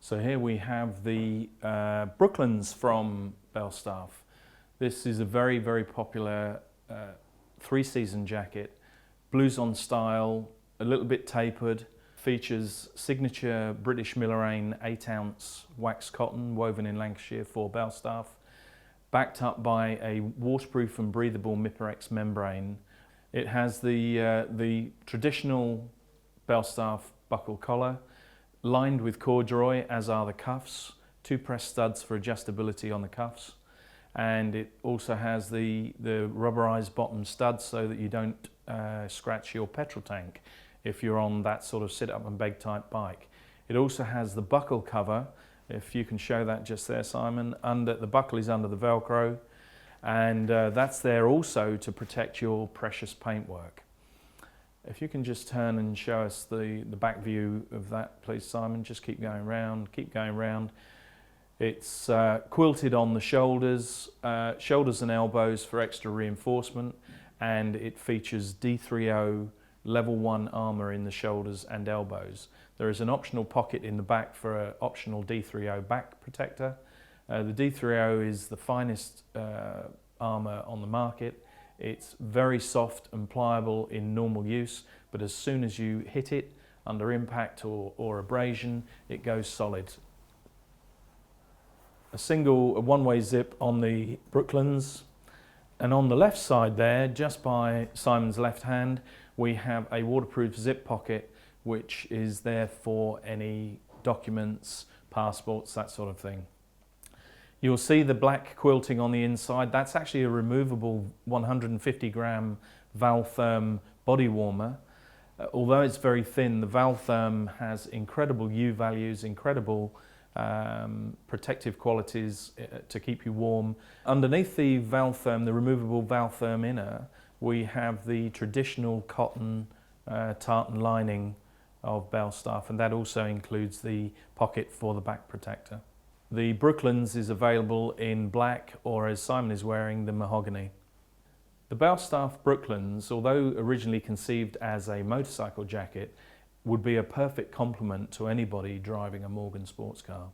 So here we have the Brooklands from Belstaff. This is a very, very popular three-season jacket, blues on style, a little bit tapered, features signature British Millerain 8-ounce wax cotton woven in Lancashire for Belstaff, backed up by a waterproof and breathable Miparex membrane. It has the traditional Belstaff buckle collar, lined with corduroy, as are the cuffs, 2 press studs for adjustability on the cuffs, and it also has the rubberized bottom studs so that you don't scratch your petrol tank if you're on that sort of sit up and beg type bike. It also has the buckle cover, if you can show that just there, Simon. The buckle is under the Velcro, and that's there also to protect your precious paintwork. If you can just turn and show us the back view of that, please, Simon. Just keep going round, keep going round. It's quilted on the shoulders and elbows for extra reinforcement, and it features D30 level 1 armour in the shoulders and elbows. There is an optional pocket in the back for an optional D30 back protector. The D30 is the finest armour on the market. It's very soft and pliable in normal use, but as soon as you hit it under impact or abrasion, it goes solid. A single one-way zip on the Brooklands, and on the left side there, just by Simon's left hand, we have a waterproof zip pocket which is there for any documents, passports, that sort of thing. You'll see the black quilting on the inside. That's actually a removable 150-gram Valtherm body warmer. Although it's very thin, the Valtherm has incredible U values, incredible protective qualities to keep you warm. Underneath the Valtherm, the removable Valtherm inner, we have the traditional cotton tartan lining of Belstaff, and that also includes the pocket for the back protector. The Brooklands is available in black, or as Simon is wearing, the mahogany. The Belstaff Brooklands, although originally conceived as a motorcycle jacket, would be a perfect complement to anybody driving a Morgan sports car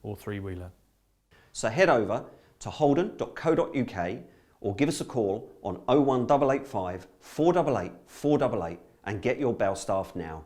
or three-wheeler. So head over to holden.co.uk or give us a call on 01885 488 488 and get your Belstaff now.